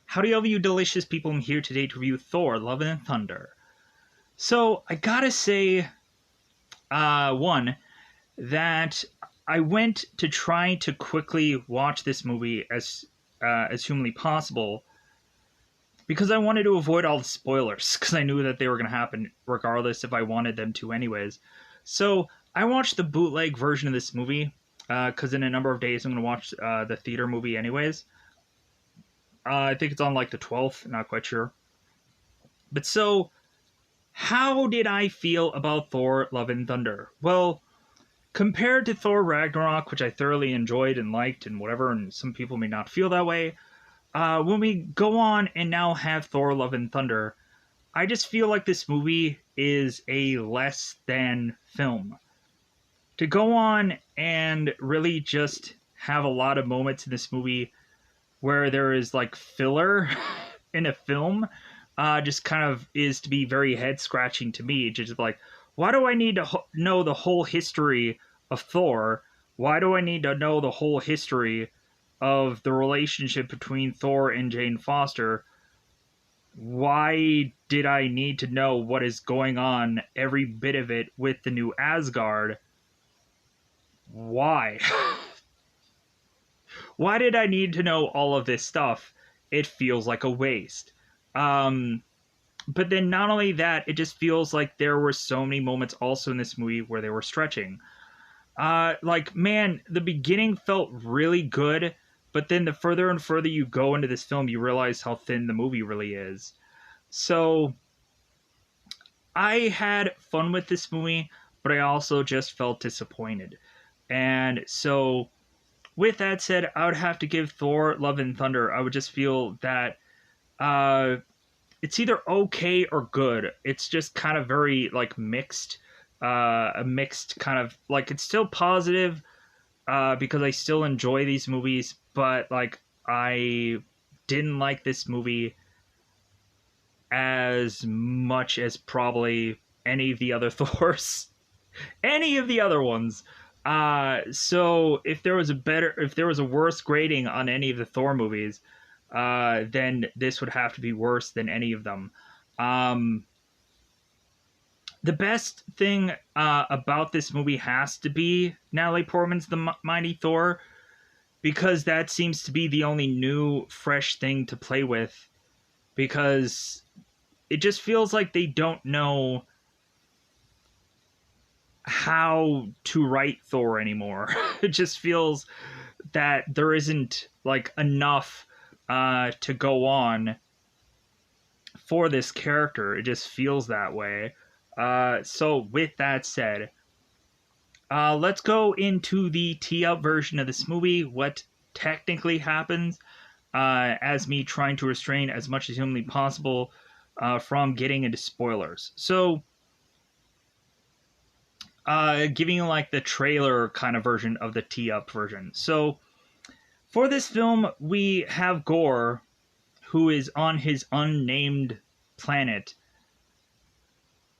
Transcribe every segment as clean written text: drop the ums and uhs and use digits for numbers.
Howdy, all of you delicious people. I'm here today to review Thor, Love and Thunder. So, I gotta say, one, that I went to try to quickly watch this movie as humanly possible because I wanted to avoid all the spoilers, because I knew that they were going to happen regardless if I wanted them to anyways. So, I watched the bootleg version of this movie, because in a number of days I'm going to watch the theater movie anyways. I think it's on like the 12th, not quite sure. But so, how did I feel about Thor Love and Thunder? Well, compared to Thor Ragnarok, which I thoroughly enjoyed and liked and whatever, and some people may not feel that way, when we go on and now have Thor Love and Thunder, I just feel like this movie is a less than film. To go on and really just have a lot of moments in this movie where there is like filler in a film, just kind of is to be very head scratching to me. Just like, why do I need to know the whole history of Thor? Why do I need to know the whole history of the relationship between Thor and Jane Foster? Why did I need to know what is going on, every bit of it, with the new Asgard? Why? Why did I need to know all of this stuff? It feels like a waste. But then not only that, it just feels like there were so many moments also in this movie where they were stretching. Man, the beginning felt really good, but then the further and further you go into this film, you realize how thin the movie really is. So, I had fun with this movie, but I also just felt disappointed. And so, with that said, I would have to give Thor Love and Thunder. I would just feel that it's either okay or good. It's just kind of very like mixed, a mixed kind of like, it's still positive because I still enjoy these movies, but like I didn't like this movie as much as probably any of the other Thors, any of the other ones. So if there was a worse grading on any of the Thor movies, then this would have to be worse than any of them. The best thing about this movie has to be Natalie Portman's the Mighty Thor, because that seems to be the only new, fresh thing to play with, because it just feels like they don't know how to write Thor anymore. It just feels that there isn't like enough to go on for this character. It just feels that way. So with that said, let's go into the tee-up version of this movie, what technically happens, as me trying to restrain as much as humanly possible from getting into spoilers. So, giving you like the trailer kind of version of the tee-up version. So, for this film, we have Gorr, who is on his unnamed planet.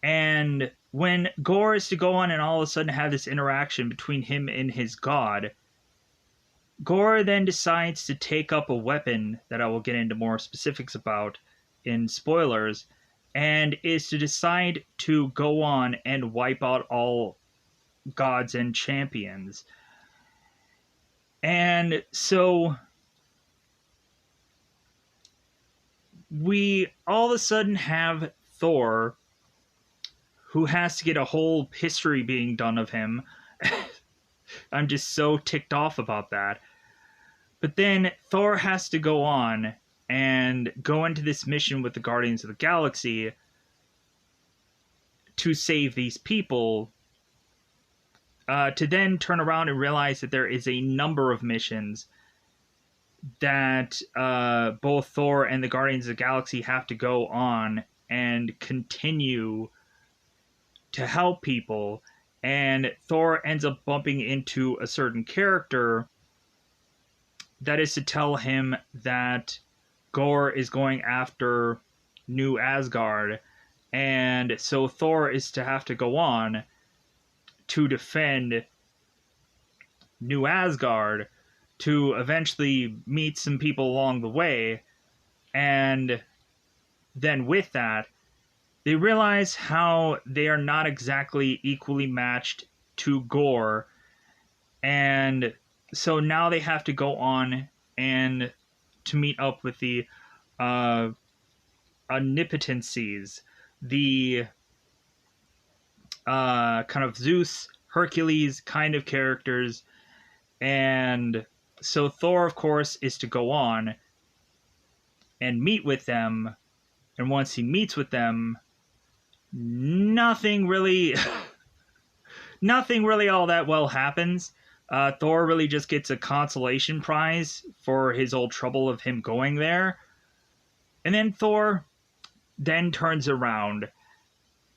And when Gorr is to go on and all of a sudden have this interaction between him and his god, Gorr then decides to take up a weapon that I will get into more specifics about in spoilers, and is to decide to go on and wipe out all gods and champions. And so we all of a sudden have Thor, who has to get a whole history being done of him. I'm just so ticked off about that. But then Thor has to go on and go into this mission with the Guardians of the Galaxy to save these people, to then turn around and realize that there is a number of missions that both Thor and the Guardians of the Galaxy have to go on and continue to help people. And Thor ends up bumping into a certain character that is to tell him that Gorr is going after New Asgard, and so Thor is to have to go on to defend New Asgard, to eventually meet some people along the way, And then with that, they realize how they are not exactly equally matched to Gore, and so now they have to go on and to meet up with the uh, omnipotencies, the kind of Zeus, Hercules kind of characters, and so Thor, of course, is to go on and meet with them, and once he meets with them, nothing really nothing really all that well happens. Thor really just gets a consolation prize for his old trouble of him going there. And then Thor then turns around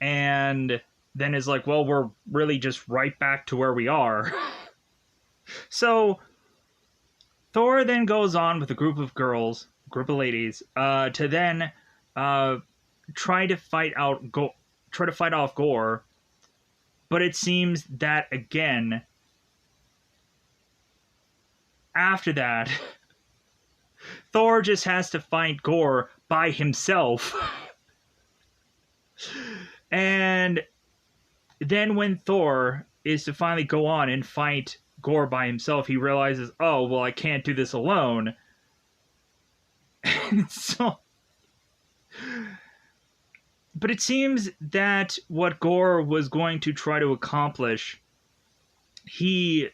and then is like, well, we're really just right back to where we are. So Thor then goes on with a group of girls, group of ladies, to then try to fight off Gore. But it seems that again, after that, Thor just has to fight Gore by himself. And then when Thor is to finally go on and fight Gore by himself, he realizes, oh, well, I can't do this alone. And so... But it seems that what Gore was going to try to accomplish, he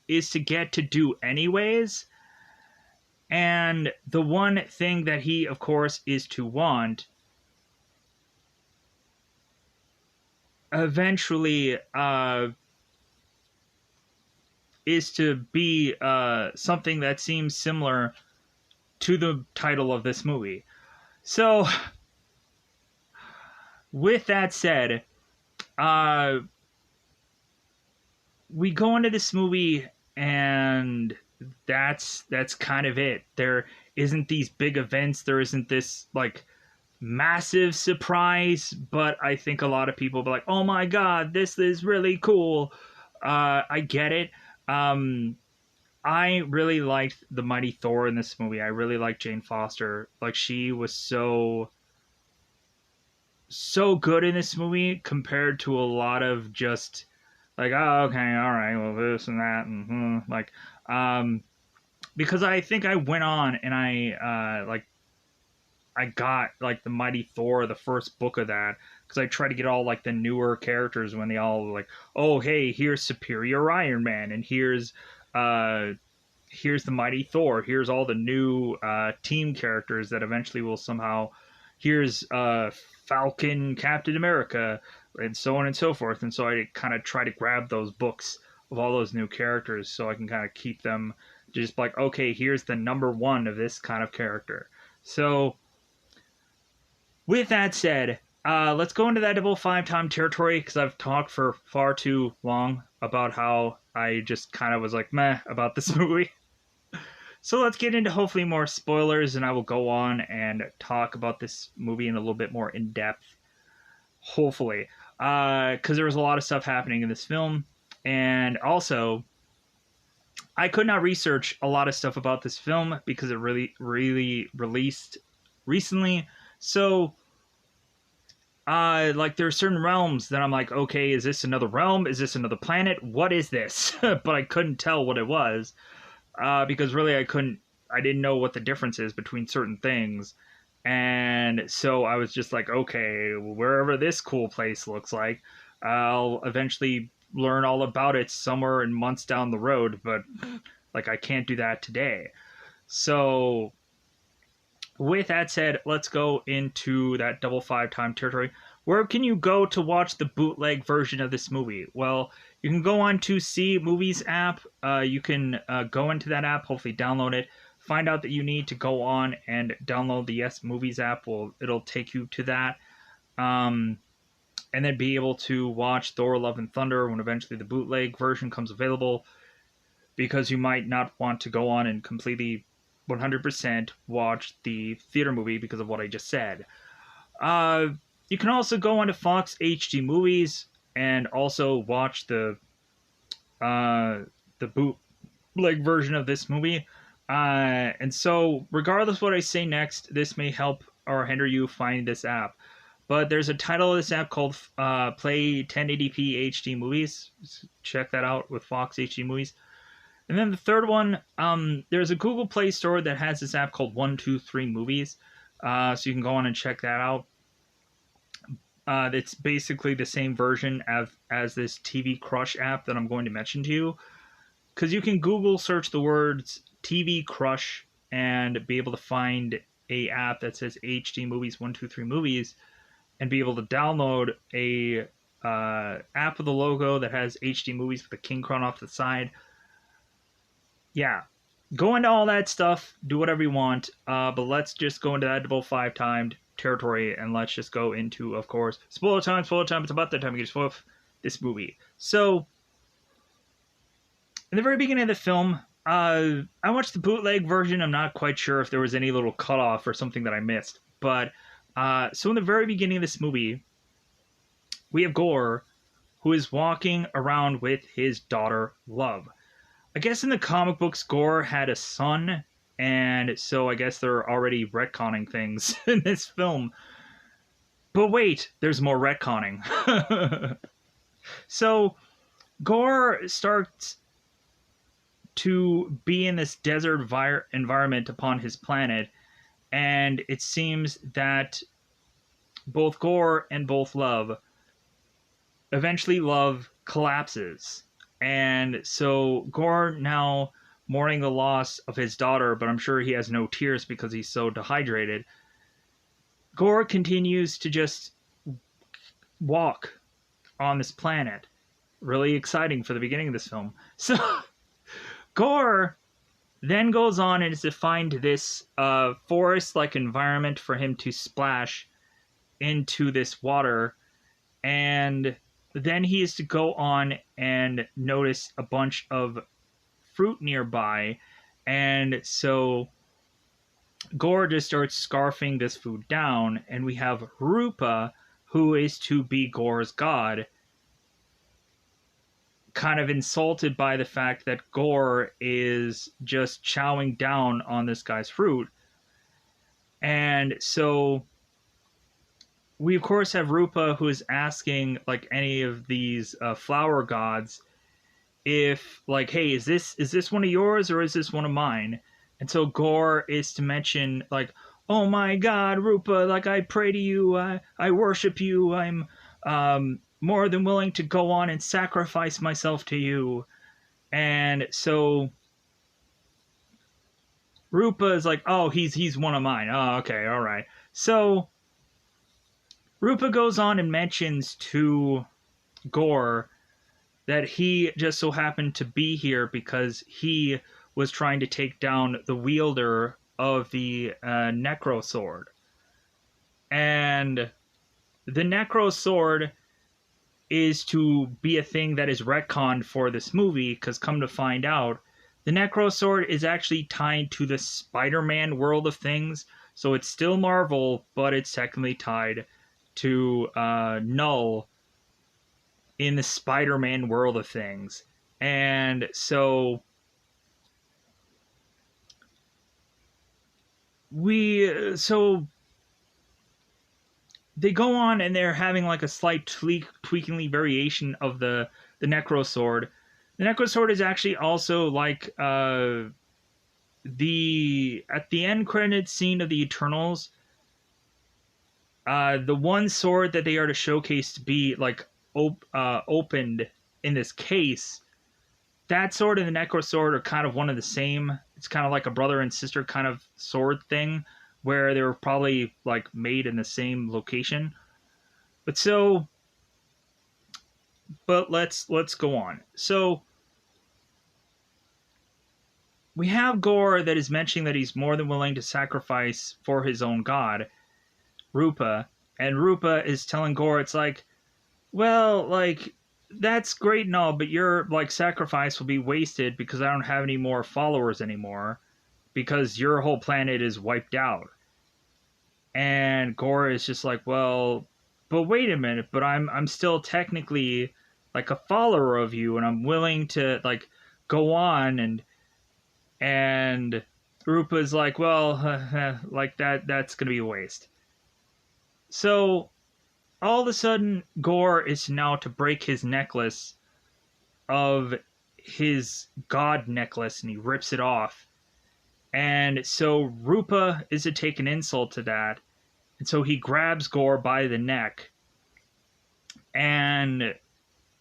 is to get to do anyways. And the one thing that he, of course, is to want eventually is to be something that seems similar to the title of this movie. So, with that said, we go into this movie and that's kind of it. There isn't these big events. There isn't this like massive surprise, but I think a lot of people will be like, oh my god, this is really cool. I get it. I really liked the Mighty Thor in this movie. I really liked Jane Foster. Like, she was so good in this movie compared to a lot of just like, oh, okay, all right, well, this and that, and like, because I think I went on and I got like the Mighty Thor, the first book of that, because I tried to get all like the newer characters when they all like, oh, hey, here's Superior Iron Man, and here's the Mighty Thor, here's all the new team characters that eventually will somehow, here's Falcon, Captain America, and so on and so forth. And so I kind of try to grab those books of all those new characters so I can kind of keep them just like, okay, here's the number one of this kind of character. So with that said, let's go into that double five time territory, because I've talked for far too long about how I just kind of was like meh about this movie. So let's get into hopefully more spoilers, and I will go on and talk about this movie in a little bit more in depth, hopefully, because there was a lot of stuff happening in this film, and also I could not research a lot of stuff about this film because it really released recently. So like, there are certain realms that I'm like, okay, is this another realm? Is this another planet? What is this? But I couldn't tell what it was. Because really I didn't know what the difference is between certain things. And so I was just like, okay, wherever this cool place looks like, I'll eventually learn all about it somewhere in months down the road, but like, I can't do that today. So with that said, let's go into that double five time territory. Where can you go to watch the bootleg version of this movie? Well, you can go on to See Movies app. You can go into that app, hopefully download it. Find out that you need to go on and download the Yes Movies app. Well, it'll take you to that. And then be able to watch Thor, Love and Thunder when eventually the bootleg version comes available. Because you might not want to go on and completely 100% watch the theater movie because of what I just said. You can also go on to Fox HD Movies and also watch the bootleg version of this movie. And so, regardless what I say next, this may help or hinder you find this app. But there's a title of this app called Play 1080p HD Movies. Check that out with Fox HD Movies. And then the third one, there's a Google Play Store that has this app called 123 Movies. So you can go on and check that out. It's basically the same version as this TV Crush app that I'm going to mention to you. Because you can Google search the words TV Crush and be able to find a app that says HD Movies 123 Movies and be able to download a app with a logo that has HD Movies with a king crown off the side. Yeah, go into all that stuff, do whatever you want, but let's just go into that double five timed territory and let's just go into, of course, spoiler time. It's about that time to get spoiled this movie. So in the very beginning of the film, I watched the bootleg version. I'm not quite sure if there was any little cutoff or something that I missed. But, so in the very beginning of this movie, we have Gore, who is walking around with his daughter, Love. I guess in the comic books, Gore had a son, and so I guess they're already retconning things in this film. But wait, there's more retconning. So, Gore starts to be in this desert environment upon his planet, and it seems that both Gore and both Love, eventually Love collapses. And so Gore now mourning the loss of his daughter, but I'm sure he has no tears because he's so dehydrated. Gore continues to just walk on this planet. Really exciting for the beginning of this film. So Gore then goes on and is to find this forest-like environment for him to splash into this water, and then he is to go on and notice a bunch of fruit nearby, and so Gore just starts scarfing this food down, and we have Rupa, who is to be Gore's god, kind of insulted by the fact that Gore is just chowing down on this guy's fruit. And so we of course have Rupa, who is asking like any of these flower gods if like, hey, is this one of yours or is this one of mine? And so Gore is to mention like, oh my god, Rupa, like I pray to you, I worship you, I'm more than willing to go on and sacrifice myself to you. And so Rupa is like, oh, he's one of mine. Oh, okay, all right. So Rupa goes on and mentions to Gore that he just so happened to be here because he was trying to take down the wielder of the Necro Sword. And the Necro Sword is to be a thing that is retconned for this movie, because come to find out, the Necro Sword is actually tied to the Spider-Man world of things, so it's still Marvel, but it's technically tied to Null in the Spider-Man world of things. And so they go on and they're having like a slight tweakingly variation of the Necro Sword. The Necro Sword is actually also like at the end credit scene of the Eternals. The one sword that they are to showcase to be like opened in this case, that sword and the Necro Sword are kind of one of the same. It's kind of like a brother and sister kind of sword thing, where they were probably like made in the same location. But let's go on. So we have Gore that is mentioning that he's more than willing to sacrifice for his own god, Rupa, and Rupa is telling Gore, it's like, well, like, that's great and all, but your like sacrifice will be wasted because I don't have any more followers anymore, because your whole planet is wiped out. And Gore is just like, well, but wait a minute, but I'm still technically like a follower of you, and I'm willing to like go on and Rupa's like, well, like that's gonna be a waste. So all of a sudden, Gore is now to break his necklace of his god necklace, and he rips it off. And so Rupa is to take an insult to that, and so he grabs Gore by the neck. And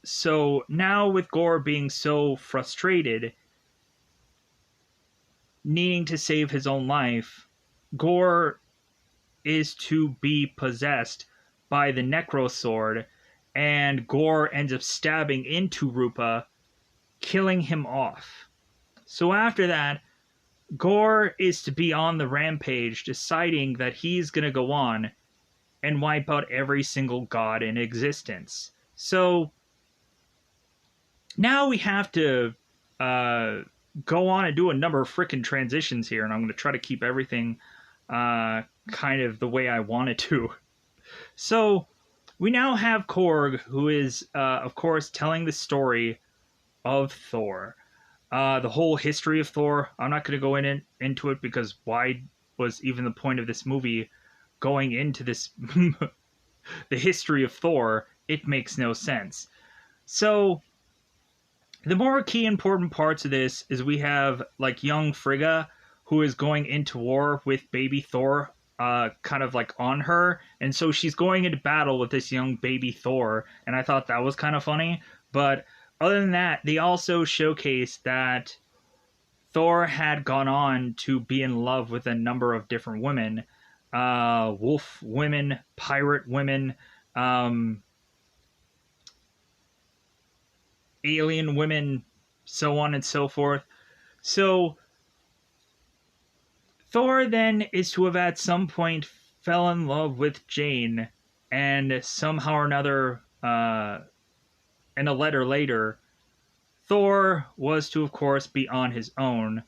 so now, with Gore being so frustrated, needing to save his own life, Gore is to be possessed by the Necro Sword, and Gore ends up stabbing into Rupa, killing him off. So after that, Gore is to be on the rampage, deciding that he's going to go on and wipe out every single god in existence. So now we have to go on and do a number of freaking transitions here, and I'm going to try to keep everything kind of the way I want it to. So we now have Korg, who is, of course, telling the story of Thor. The whole history of Thor. I'm not going to go into it, because why was even the point of this movie going into this the history of Thor? It makes no sense. So the more key important parts of this is we have like young Frigga, who is going into war with baby Thor kind of like on her, and so she's going into battle with this young baby Thor, and I thought that was kind of funny. But other than that, they also showcased that Thor had gone on to be in love with a number of different women, wolf women, pirate women, alien women, so on and so forth. So Thor then is to have at some point fell in love with Jane, and somehow or another, in a letter later, Thor was to, of course, be on his own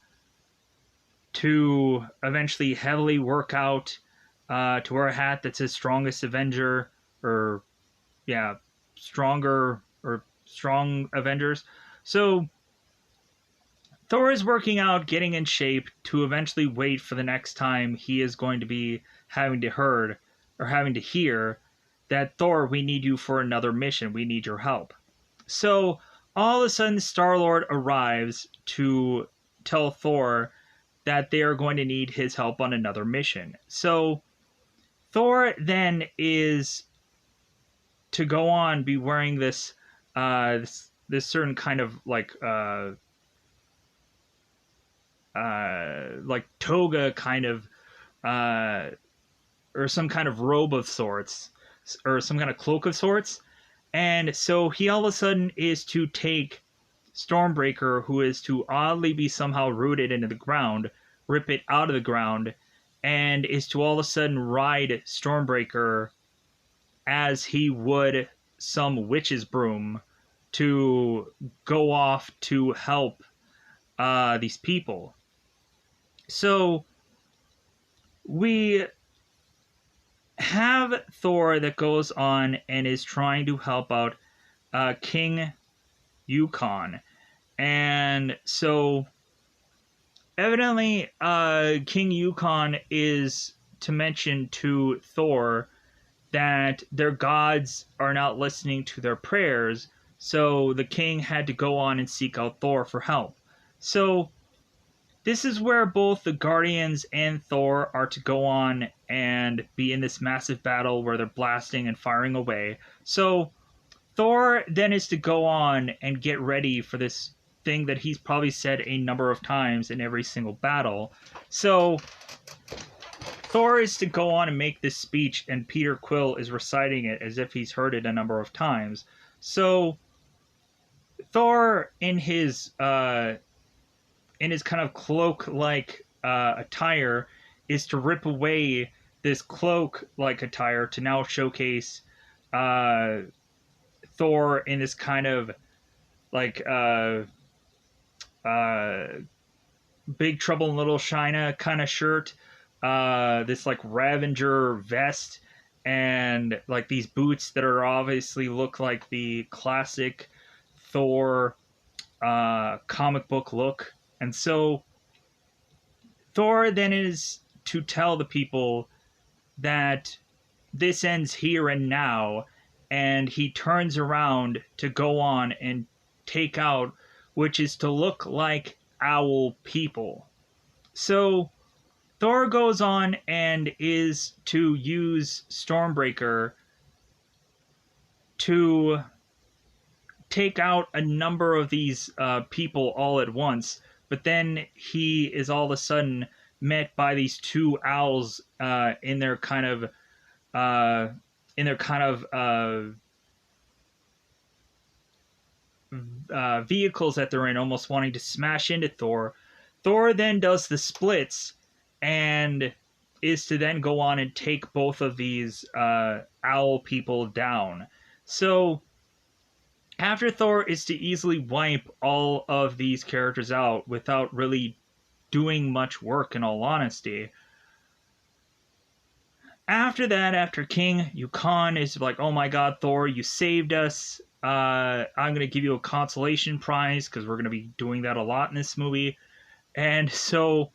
to eventually heavily work out to wear a hat that says strongest Avenger, or yeah, stronger or strong Avengers. So Thor is working out, getting in shape to eventually wait for the next time he is going to be having to hear that, Thor, we need you for another mission. We need your help. So all of a sudden, Star-Lord arrives to tell Thor that they are going to need his help on another mission. So Thor then is to go on be wearing this this certain kind of like toga kind of or some kind of robe of sorts, or some kind of cloak of sorts. And so he all of a sudden is to take Stormbreaker, who is to oddly be somehow rooted into the ground, rip it out of the ground, and is to all of a sudden ride Stormbreaker as he would some witch's broom to go off to help these people. So we have Thor that goes on and is trying to help out King Yukon. And so evidently King Yukon is to mention to Thor that their gods are not listening to their prayers, so the king had to go on and seek out Thor for help. So this is where both the Guardians and Thor are to go on and be in this massive battle where they're blasting and firing away. So Thor then is to go on and get ready for this thing that he's probably said a number of times in every single battle. So Thor is to go on and make this speech, and Peter Quill is reciting it as if he's heard it a number of times. So Thor, in his kind of cloak-like attire, is to rip away this cloak-like attire to now showcase Thor in this kind of like Big Trouble in Little China kind of shirt, this like Ravager vest, and like these boots that are obviously look like the classic Thor comic book look. And so Thor then is to tell the people that this ends here and now, and he turns around to go on and take out, which is to look like owl people. So Thor goes on and is to use Stormbreaker to take out a number of these people all at once, but then he is all of a sudden met by these two owls in their kind of vehicles that they're in, almost wanting to smash into Thor. Thor then does the splits and is to then go on and take both of these owl people down. So after Thor is to easily wipe all of these characters out without really doing much work, in all honesty. After that, after King Yukon is like, oh my god, Thor, you saved us. I'm going to give you a consolation prize, because we're going to be doing that a lot in this movie. And so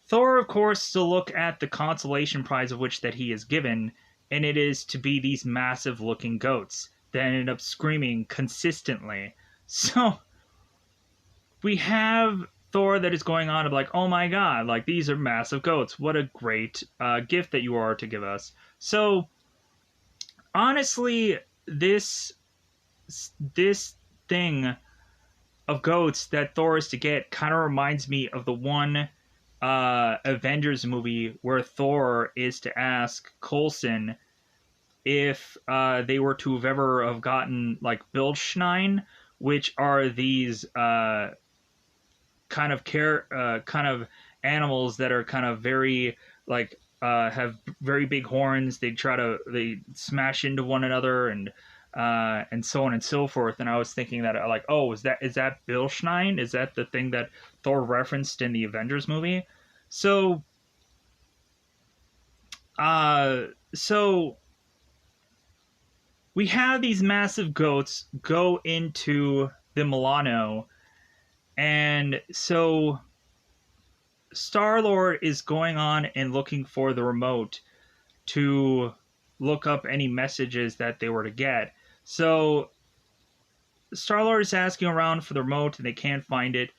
Thor, of course, to look at the consolation prize of which that he is given, and it is to be these massive looking goats that ended up screaming consistently. So we have Thor that is going on to be like, oh my god, like, these are massive goats. What a great gift that you are to give us. So honestly, this thing of goats that Thor is to get kind of reminds me of the one Avengers movie where Thor is to ask Coulson if they were to have ever have gotten like Bildschnein, which are these kind of animals that are kind of very like have very big horns. They smash into one another and so on and so forth. And I was thinking that like, oh, is that Bildschnein? Is that the thing that Thor referenced in the Avengers movie? So we have these massive goats go into the Milano, and so Star-Lord is going on and looking for the remote to look up any messages that they were to get. So Star-Lord is asking around for the remote and they can't find it.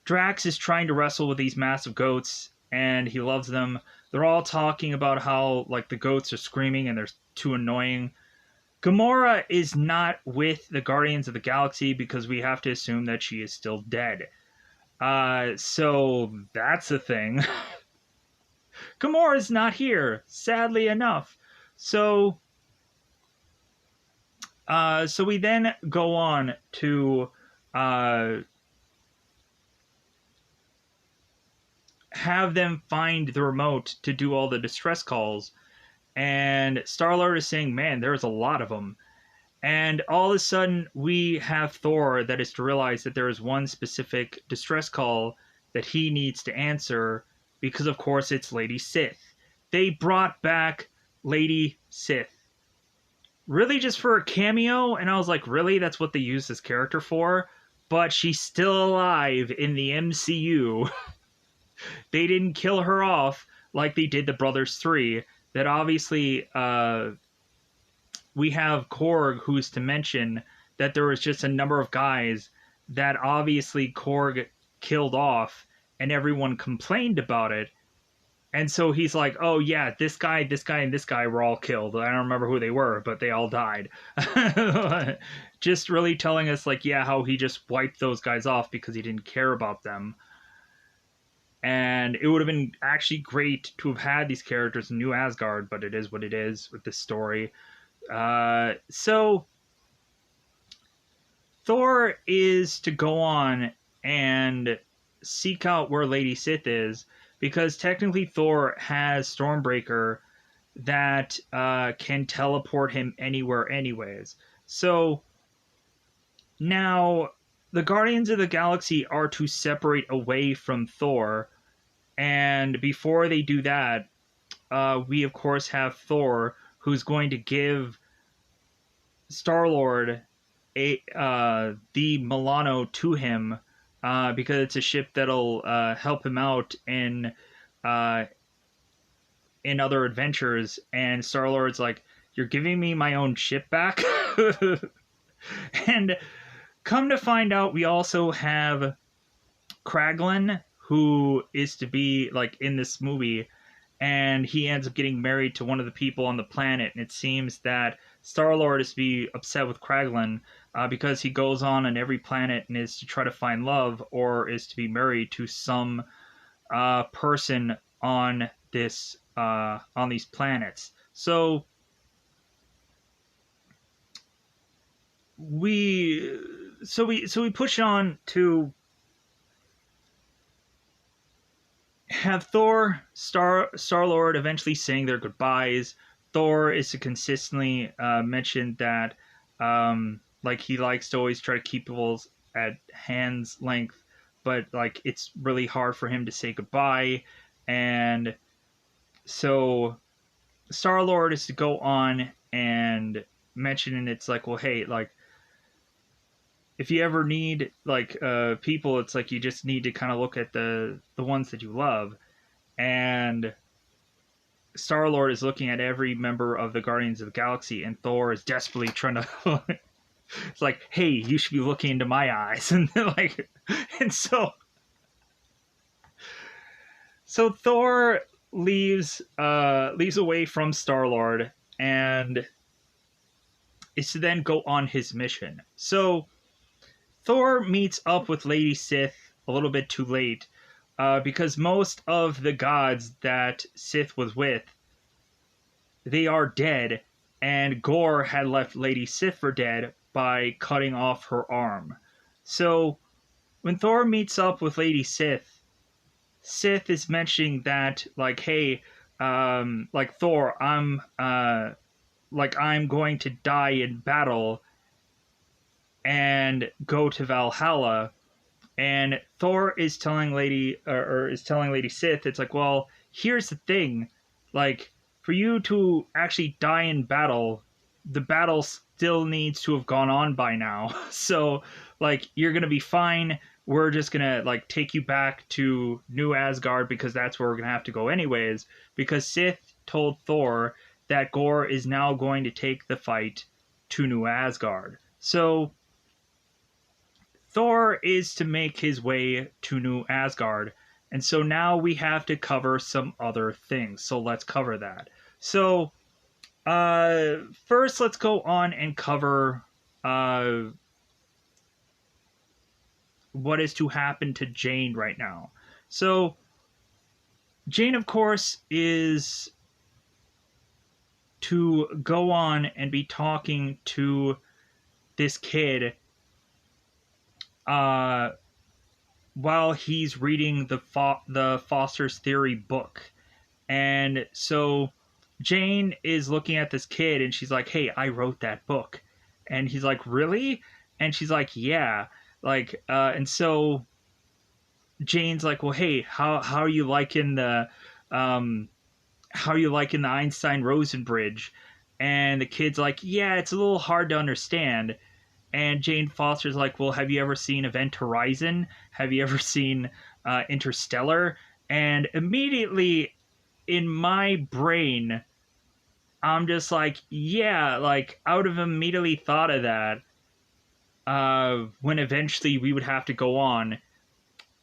Drax is trying to wrestle with these massive goats and he loves them. They're all talking about how like the goats are screaming and they're too annoying. Gamora is not with the Guardians of the Galaxy because we have to assume that she is still dead. So that's a thing. Gamora's not here, sadly enough. So we then go on to have them find the remote to do all the distress calls. And Star-Lord is saying, man, there's a lot of them. And all of a sudden, we have Thor that is to realize that there is one specific distress call that he needs to answer because, of course, it's Lady Sith. They brought back Lady Sith. Really just for a cameo? And I was like, really? That's what they used this character for? But she's still alive in the MCU. They didn't kill her off like they did the Brothers 3. That obviously, we have Korg, who's to mention that there was just a number of guys that obviously Korg killed off, and everyone complained about it. And so he's like, oh yeah, this guy, and this guy were all killed. I don't remember who they were, but they all died. Just really telling us, like, yeah, how he just wiped those guys off because he didn't care about them. And it would have been actually great to have had these characters in New Asgard, but it is what it is with this story. So Thor is to go on and seek out where Lady Sith is, because technically Thor has Stormbreaker that can teleport him anywhere anyways. So now the Guardians of the Galaxy are to separate away from Thor, and before they do that, we of course have Thor, who's going to give Star-Lord the Milano to him because it's a ship that'll help him out uh, in other adventures. And Star Lord's like, "You're giving me my own ship back?" And come to find out, we also have Kraglin, who is to be like in this movie, and he ends up getting married to one of the people on the planet. And it seems that Star Lord is to be upset with Kraglin because he goes on every planet and is to try to find love, or is to be married to some person on this on these planets. So we push on to have Thor, Star Lord eventually saying their goodbyes. Thor is to consistently mention that like he likes to always try to keep people at hand's length, but like it's really hard for him to say goodbye. And so Star Lord is to go on and mention, and it's like, well, hey, like if you ever need like people, it's like you just need to kind of look at the ones that you love. And Star Lord is looking at every member of the Guardians of the Galaxy, and Thor is desperately trying to. It's like, hey, you should be looking into my eyes, and like, and so Thor leaves away from Star Lord and is to then go on his mission. So Thor meets up with Lady Sith a little bit too late, because most of the gods that Sith was with, they are dead, and Gore had left Lady Sith for dead by cutting off her arm. So when Thor meets up with Lady Sith, Sith is mentioning that, like, hey, like Thor, I'm going to die in battle and go to Valhalla. And Thor is telling Lady Sith, it's like, well, here's the thing, like, for you to actually die in battle, the battle still needs to have gone on by now. So, like, you're gonna be fine. We're just gonna like take you back to New Asgard because that's where we're gonna have to go anyways. Because Sith told Thor that Gore is now going to take the fight to New Asgard. So Thor is to make his way to New Asgard, and so now we have to cover some other things. So let's cover that. So, first, let's go on and cover what is to happen to Jane right now. So, Jane, of course, is to go on and be talking to this kid while he's reading the Foster's Theory book. And so Jane is looking at this kid and she's like, hey, I wrote that book. And he's like, really? And she's like, yeah. Like, and so Jane's like, well, hey, how are you liking the Einstein-Rosen bridge? And the kid's like, yeah, it's a little hard to understand. And Jane Foster's like, well, have you ever seen Event Horizon? Have you ever seen Interstellar? And immediately in my brain, I'm just like, yeah, like, I would have immediately thought of that when eventually we would have to go on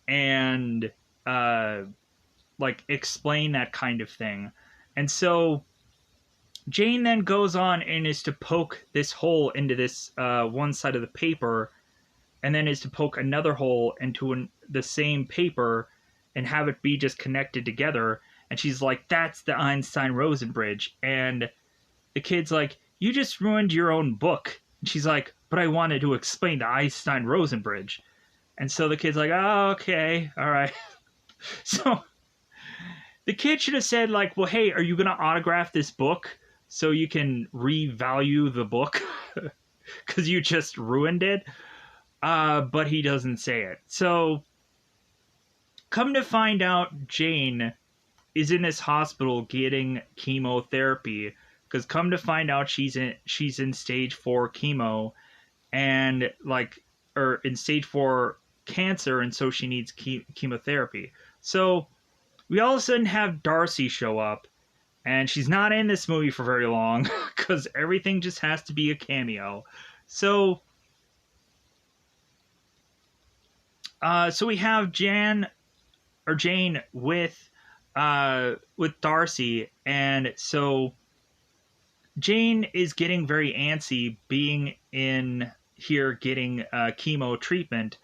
and like explain that kind of thing. And so Jane then goes on and is to poke this hole into this one side of the paper, and then is to poke another hole into the same paper and have it be just connected together. And she's like, that's the Einstein-Rosen bridge. And the kid's like, you just ruined your own book. And she's like, but I wanted to explain the Einstein-Rosen bridge. And so the kid's like, oh, okay, all right. So the kid should have said, like, well, hey, are you going to autograph this book so you can revalue the book? Because you just ruined it. But he doesn't say it. So come to find out, Jane is in this hospital getting chemotherapy. Because come to find out, she's in stage 4 chemo. And, like, or in stage 4 cancer, and so she needs chemotherapy. So we all of a sudden have Darcy show up, and she's not in this movie for very long because everything just has to be a cameo. So, so we have Jane with Darcy, and so Jane is getting very antsy being in here getting chemo treatment,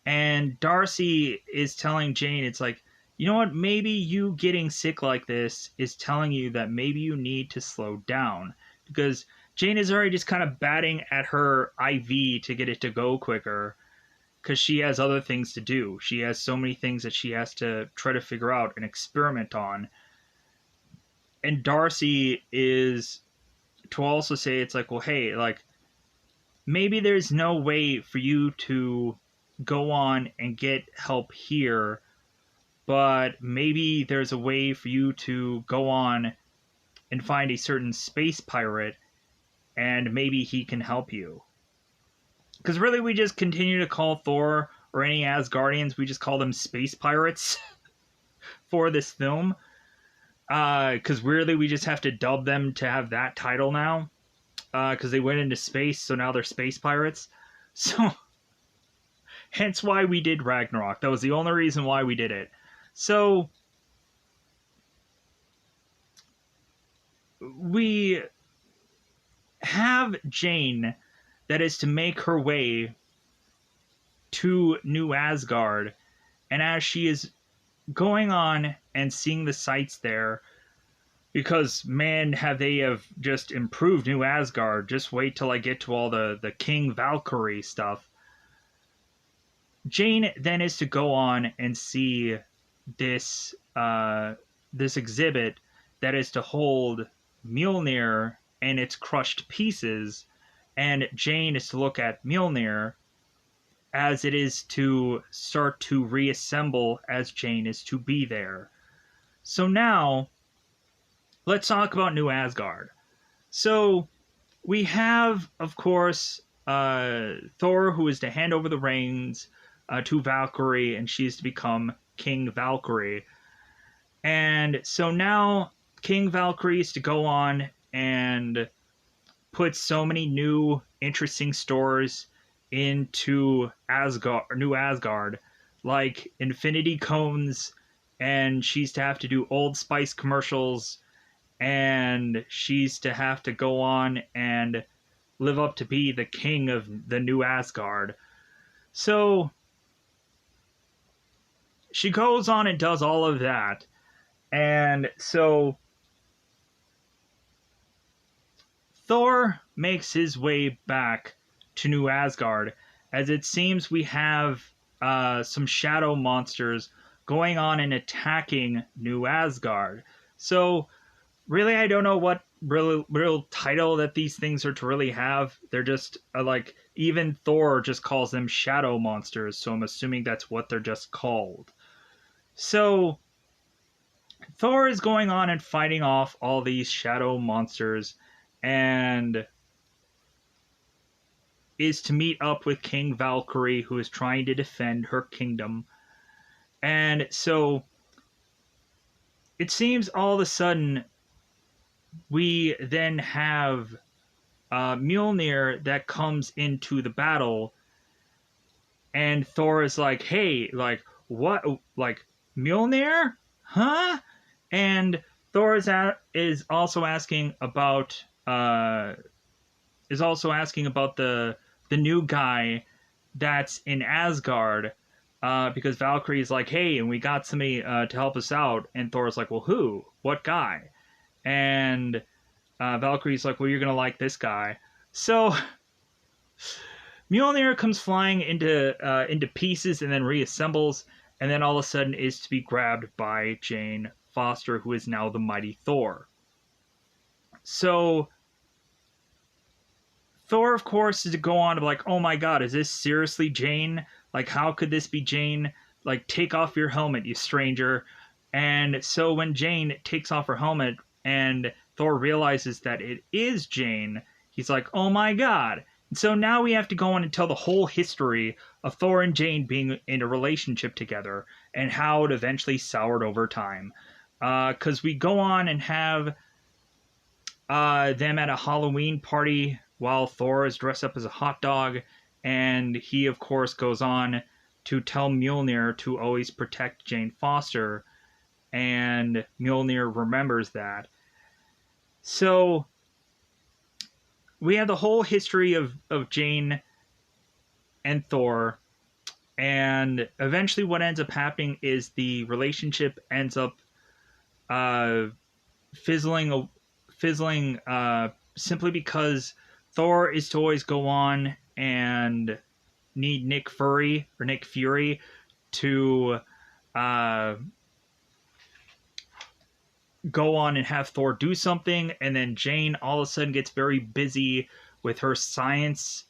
and Darcy is telling Jane, it's like, you know what, maybe you getting sick like this is telling you that maybe you need to slow down, because Jane is already just kind of batting at her IV to get it to go quicker because she has other things to do. She has so many things that she has to try to figure out and experiment on. And Darcy is to also say, it's like, well, hey, like, maybe there's no way for you to go on and get help here, but maybe there's a way for you to go on and find a certain space pirate, and maybe he can help you. Because really, we just continue to call Thor or any Asgardians, we just call them space pirates for this film. Because weirdly, we just have to dub them to have that title now. Because they went into space, so now they're space pirates. So, hence why we did Ragnarok. That was the only reason why we did it. So, we have Jane that is to make her way to New Asgard, and as she is going on and seeing the sights there, because man, have just improved New Asgard. Just wait till I get to all the King Valkyrie stuff. Jane then is to go on and see this this exhibit that is to hold Mjolnir and its crushed pieces, and Jane is to look at Mjolnir as it is to start to reassemble, as Jane is to be there. So now, let's talk about New Asgard. So, we have, of course, Thor, who is to hand over the reins to Valkyrie, and she is to become King Valkyrie. And so now, King Valkyrie is to go on and put so many new, interesting stores into Asgard, or New Asgard, like Infinity Cones, and she's to have to do Old Spice commercials, and she's to have to go on and live up to be the king of the New Asgard. So she goes on and does all of that, and so Thor makes his way back to New Asgard, as it seems we have some shadow monsters going on and attacking New Asgard. So, really, I don't know what real title that these things are to really have. They're just, like, even Thor just calls them shadow monsters, so I'm assuming that's what they're just called. So, Thor is going on and fighting off all these shadow monsters, and is to meet up with King Valkyrie, who is trying to defend her kingdom. And so it seems all of a sudden we then have Mjolnir that comes into the battle, and Thor is like, hey, like, what, like, Mjolnir? Huh? And Thor is also asking about the new guy that's in Asgard, because Valkyrie's like, hey, and we got somebody to help us out, and Thor's like, well, who? What guy? And Valkyrie's like, well, you're gonna like this guy. So Mjolnir comes flying into pieces and then reassembles, and then all of a sudden is to be grabbed by Jane Foster, who is now the mighty Thor. So Thor, of course, is to go on to be like, oh my god, is this seriously Jane? Like, how could this be Jane? Like, take off your helmet, you stranger. And so when Jane takes off her helmet and Thor realizes that it is Jane, he's like, oh my god. So now we have to go on and tell the whole history of Thor and Jane being in a relationship together and how it eventually soured over time. Because we go on and have them at a Halloween party while Thor is dressed up as a hot dog, and he, of course, goes on to tell Mjolnir to always protect Jane Foster, and Mjolnir remembers that. So we have the whole history of Jane and Thor, and eventually what ends up happening is the relationship ends up uh, fizzling simply because Thor is to always go on and need Nick Fury to uh, go on and have Thor do something, and then Jane all of a sudden gets very busy with her science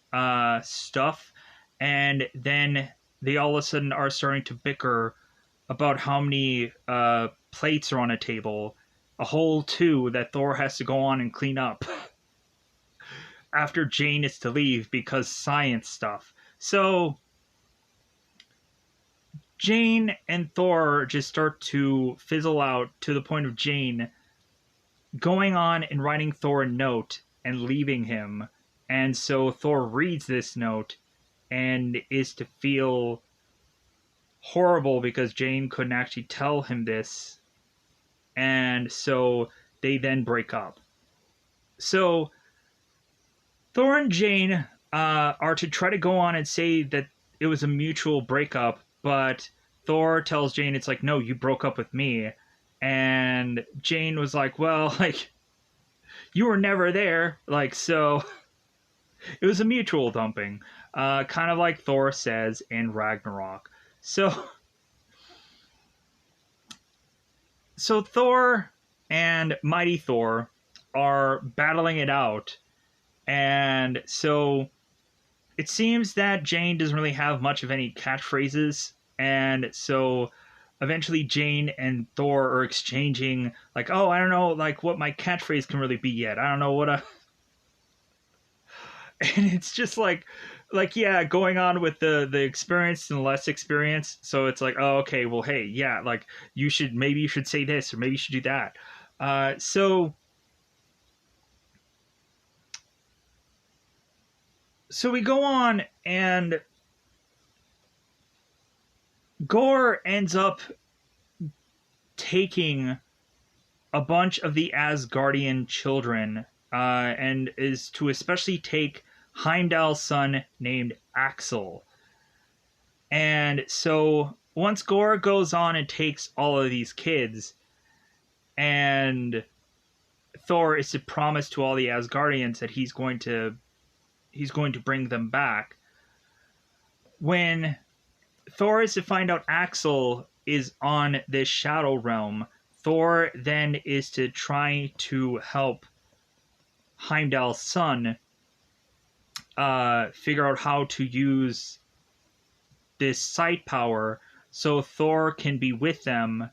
stuff, and then they all of a sudden are starting to bicker about how many plates are on a table, a whole two that Thor has to go on and clean up after Jane is to leave because science stuff. So Jane and Thor just start to fizzle out to the point of Jane going on and writing Thor a note and leaving him. And so Thor reads this note and is to feel horrible because Jane couldn't actually tell him this. And so they then break up. So Thor and Jane are to try to go on and say that it was a mutual breakup, but Thor tells Jane, it's like, no, you broke up with me. And Jane was like, well, like, you were never there. Like, so it was a mutual dumping. Kind of like Thor says in Ragnarok. So Thor and Mighty Thor are battling it out. And so it seems that Jane doesn't really have much of any catchphrases. And so eventually Jane and Thor are exchanging, like, oh, I don't know, like, what my catchphrase can really be yet. I don't know what a... And it's just like, yeah, going on with the experienced and less experienced. So it's like, oh, okay, well, hey, yeah, like, maybe you should say this, or maybe you should do that. So we go on, and Gore ends up taking a bunch of the Asgardian children, and is to especially take Heimdall's son named Axel. And so once Gore goes on and takes all of these kids, and Thor is to promise to all the Asgardians that he's going to bring them back. When Thor is to find out Axel is on this shadow realm, Thor then is to try to help Heimdall's son figure out how to use this sight power so Thor can be with them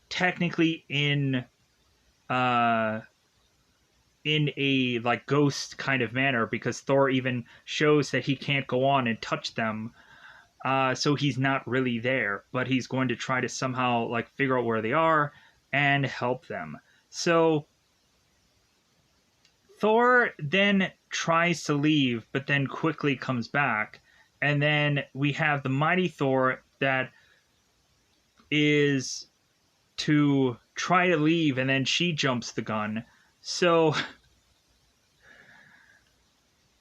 technically in a like ghost kind of manner, because Thor even shows that he can't go on and touch them. So he's not really there, but he's going to try to somehow like figure out where they are and help them. So Thor then tries to leave, but then quickly comes back. And then we have the mighty Thor that is to try to leave, and then she jumps the gun. So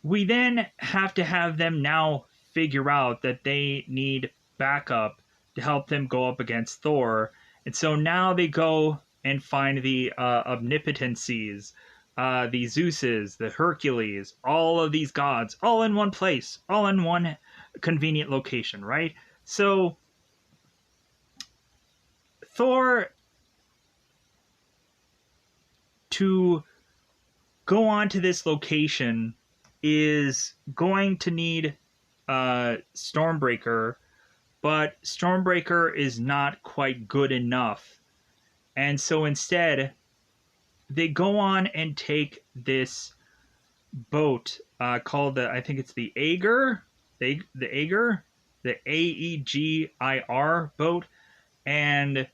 we then have to have them now figure out that they need backup to help them go up against Thor. And so now they go and find the omnipotencies, the Zeuses, the Hercules, all of these gods, all in one place, all in one convenient location, right? So Thor, to go on to this location, is going to need Stormbreaker, but Stormbreaker is not quite good enough. And so instead, they go on and take this boat called I think it's the Aegir, the Aegir, the Aegir boat, and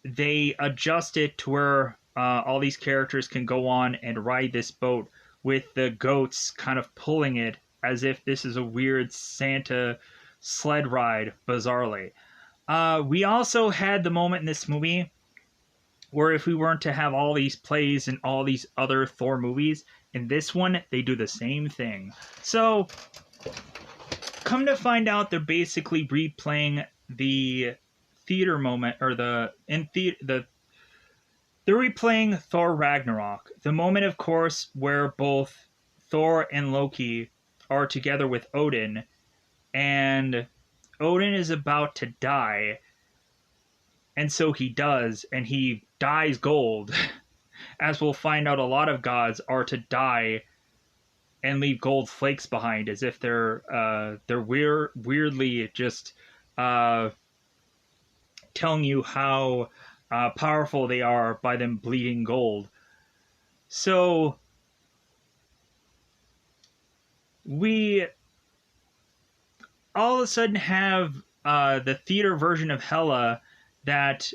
they adjust it to where all these characters can go on and ride this boat with the goats kind of pulling it as if this is a weird Santa sled ride, bizarrely. We also had the moment in this movie where if we weren't to have all these plays and all these other Thor movies, in this one, they do the same thing. So, come to find out, they're basically replaying the theater moment, or they're replaying Thor Ragnarok. The moment, of course, where both Thor and Loki are together with Odin, and Odin is about to die, and so he does, and he dies gold. As we'll find out, a lot of gods are to die and leave gold flakes behind, as if they're weirdly just telling you how powerful they are by them bleeding gold. So we all of a sudden have the theater version of Hela that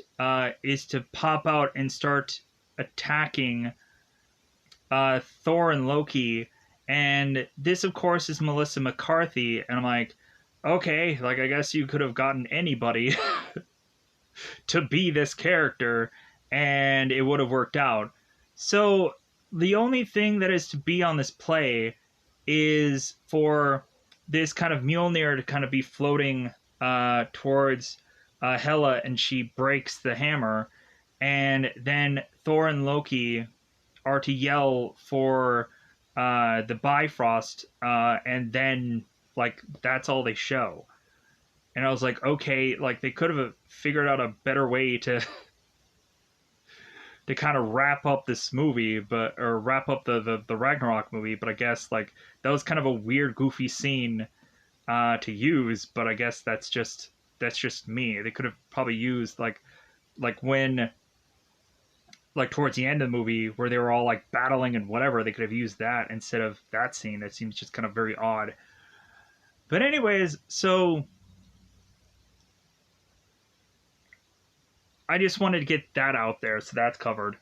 is to pop out and start attacking Thor and Loki. And this, of course, is Melissa McCarthy. And I'm like, okay, like, I guess you could have gotten anybody to be this character and it would have worked out. So the only thing that is to be on this play is for this kind of Mjolnir to kind of be floating towards Hela, and she breaks the hammer, and then Thor and Loki are to yell for the Bifrost, and then like that's all they show. And I was like, okay, like they could have figured out a better way to kind of wrap up this movie, or wrap up the Ragnarok movie. But I guess like that was kind of a weird, goofy scene to use. But I guess that's just me. They could have probably used like when like towards the end of the movie where they were all like battling and whatever. They could have used that instead of that scene. That seems just kind of very odd. But anyways, so I just wanted to get that out there, so that's covered.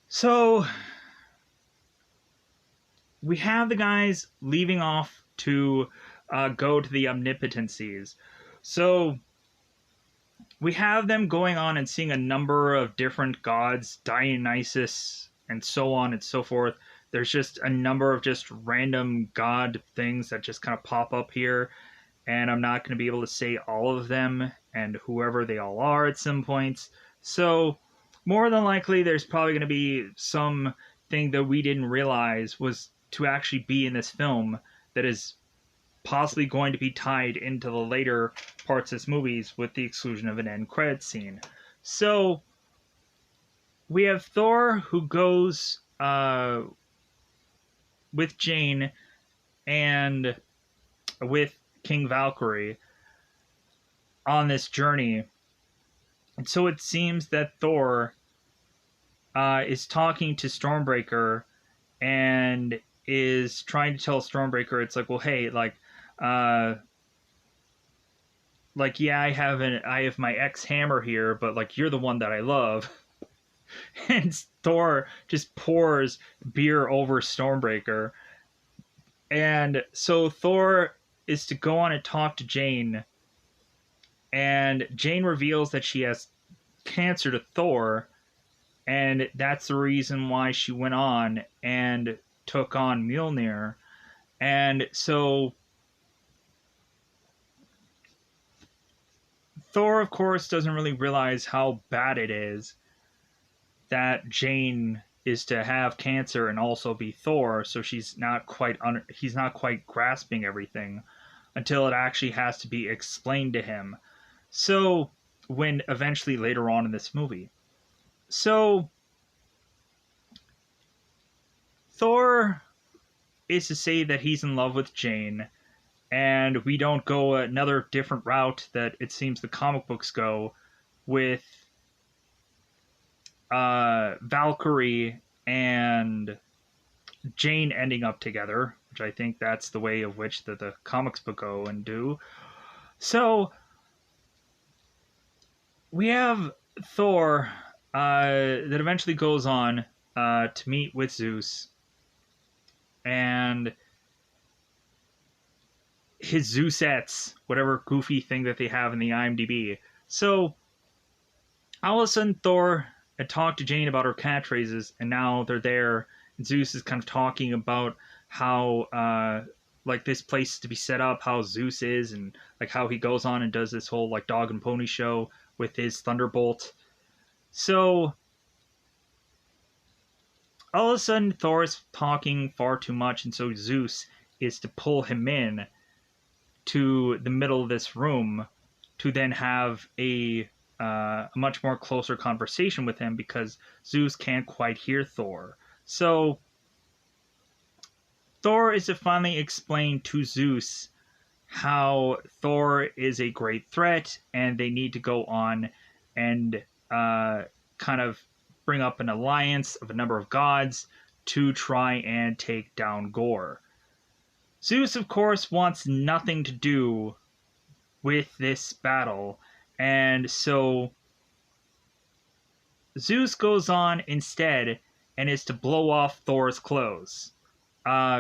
So we have the guys leaving off to go to the Omnipotencies. So we have them going on and seeing a number of different gods, Dionysus, and so on and so forth. There's just a number of just random god things that just kind of pop up here. And I'm not going to be able to say all of them and whoever they all are at some points. So more than likely, there's probably going to be something that we didn't realize was to actually be in this film that is possibly going to be tied into the later parts of this movies, with the exclusion of an end credit scene. So we have Thor, who goes with Jane and with King Valkyrie on this journey. And so it seems that Thor is talking to Stormbreaker and is trying to tell Stormbreaker, it's like, well, hey, yeah, I have my ex hammer here, but like you're the one that I love. And Thor just pours beer over Stormbreaker. And so Thor is to go on and talk to Jane, and Jane reveals that she has cancer to Thor, and that's the reason why she went on and took on Mjolnir. And so Thor, of course, doesn't really realize how bad it is that Jane is to have cancer and also be Thor, so he's not quite grasping everything until it actually has to be explained to him. So when eventually later on in this movie. So Thor is to say that he's in love with Jane, and we don't go another different route that it seems the comic books go with Valkyrie and Jane ending up together, which I think that's the way of which the comics book go and do. So we have Thor that eventually goes on to meet with Zeus and his Zeusettes, whatever goofy thing that they have in the IMDb. So all of a sudden, Thor had talked to Jane about her catchphrases, and now they're there. And Zeus is kind of talking about how like this place is to be set up, how Zeus is, and like how he goes on and does this whole like dog and pony show with his thunderbolt. So all of a sudden, Thor is talking far too much, and so Zeus is to pull him in to the middle of this room to then have a much more closer conversation with him because Zeus can't quite hear Thor. So Thor is to finally explain to Zeus how Thor is a great threat and they need to go on and kind of bring up an alliance of a number of gods to try and take down Gore. Zeus, of course, wants nothing to do with this battle, and so Zeus goes on instead and is to blow off Thor's clothes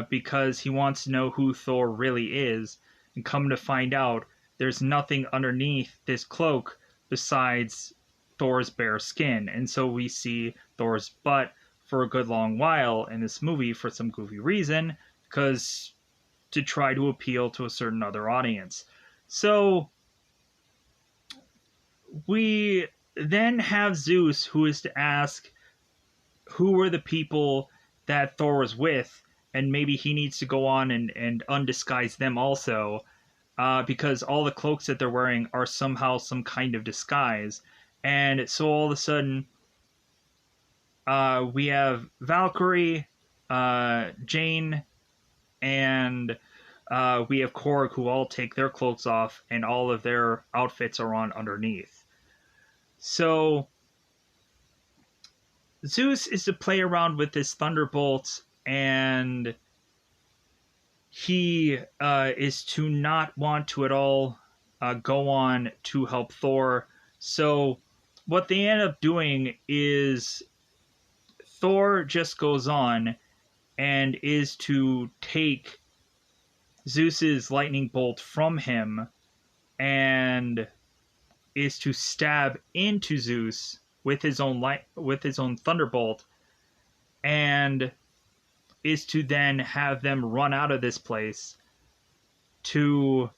because he wants to know who Thor really is, and come to find out there's nothing underneath this cloak besides Thor's bare skin, and so we see Thor's butt for a good long while in this movie for some goofy reason, because to try to appeal to a certain other audience. So we then have Zeus, who is to ask who were the people that Thor was with, and maybe he needs to go on and undisguise them also, because all the cloaks that they're wearing are somehow some kind of disguise. And so all of a sudden, we have Valkyrie, Jane, and we have Korg, who all take their cloaks off, and all of their outfits are on underneath. So Zeus is to play around with this thunderbolt, and he is to not want to at all go on to help Thor. So what they end up doing is Thor just goes on and is to take Zeus's lightning bolt from him and is to stab into Zeus with his own thunderbolt, and is to then have them run out of this place to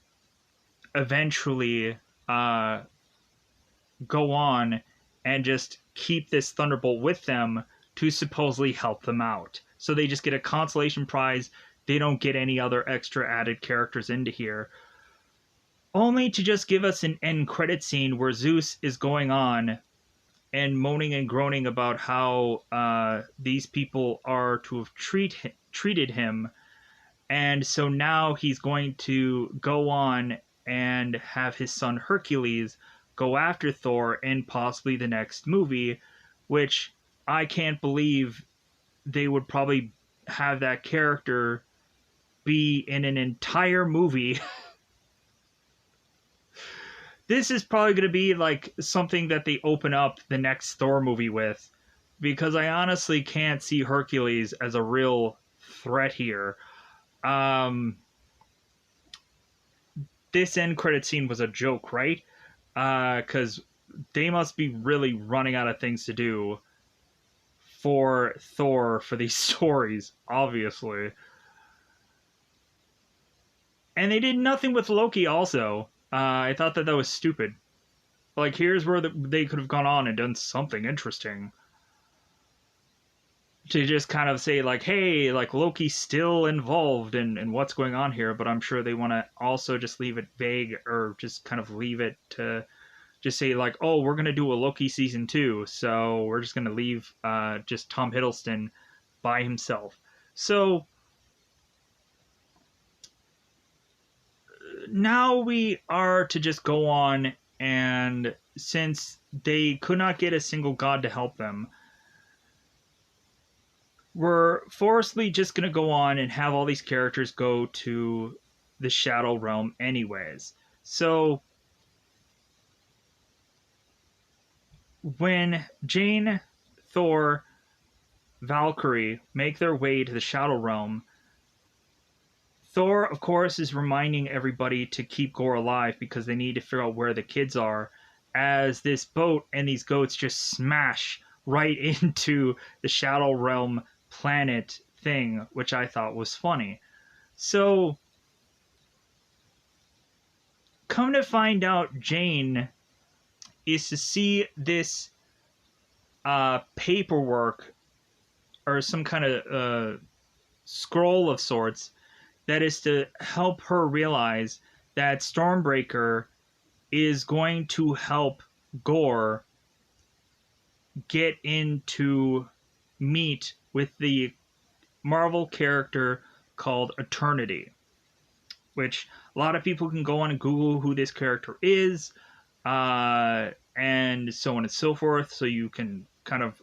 eventually go on and just keep this thunderbolt with them to supposedly help them out. So they just get a consolation prize. They don't get any other extra added characters into here. Only to just give us an end credit scene where Zeus is going on and moaning and groaning about how these people are to have treated him. And so now he's going to go on and have his son Hercules go after Thor in possibly the next movie, which I can't believe they would probably have that character be in an entire movie. This is probably going to be like something that they open up the next Thor movie with, because I honestly can't see Hercules as a real threat here. This end credit scene was a joke, right? Because they must be really running out of things to do for Thor for these stories, obviously. And they did nothing with Loki also. I thought that was stupid. Like, here's where they could have gone on and done something interesting. To just kind of say, like, hey, like, Loki's still involved in what's going on here, but I'm sure they want to also just leave it vague, or just kind of leave it to just say, like, oh, we're going to do a Loki season 2, so we're just going to leave just Tom Hiddleston by himself. So now we are to just go on, and since they could not get a single god to help them, we're forcibly just going to go on and have all these characters go to the Shadow Realm anyways. So when Jane, Thor, Valkyrie make their way to the Shadow Realm, Thor, of course, is reminding everybody to keep Gore alive because they need to figure out where the kids are, as this boat and these goats just smash right into the Shadow Realm planet thing, which I thought was funny. So, come to find out, Jane is to see this paperwork or some kind of scroll of sorts that is to help her realize that Stormbreaker is going to help Gore get into meet with the Marvel character called Eternity, which a lot of people can go on and Google who this character is, and so on and so forth, so you can kind of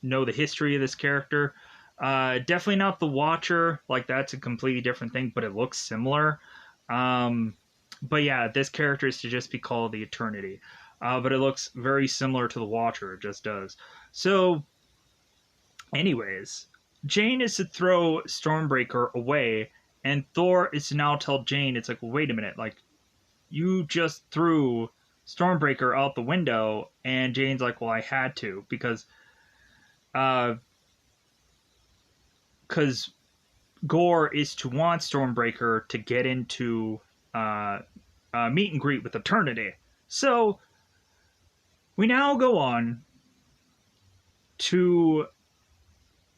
know the history of this character. Definitely not the Watcher, like that's a completely different thing, but it looks similar. But yeah, this character is to just be called the Eternity. But it looks very similar to the Watcher, it just does. So, anyways, Jane is to throw Stormbreaker away, and Thor is to now tell Jane, it's like, well, wait a minute, like, you just threw Stormbreaker out the window, and Jane's like, well, I had to, because Gore is to want Stormbreaker to get into meet and greet with Eternity. So we now go on to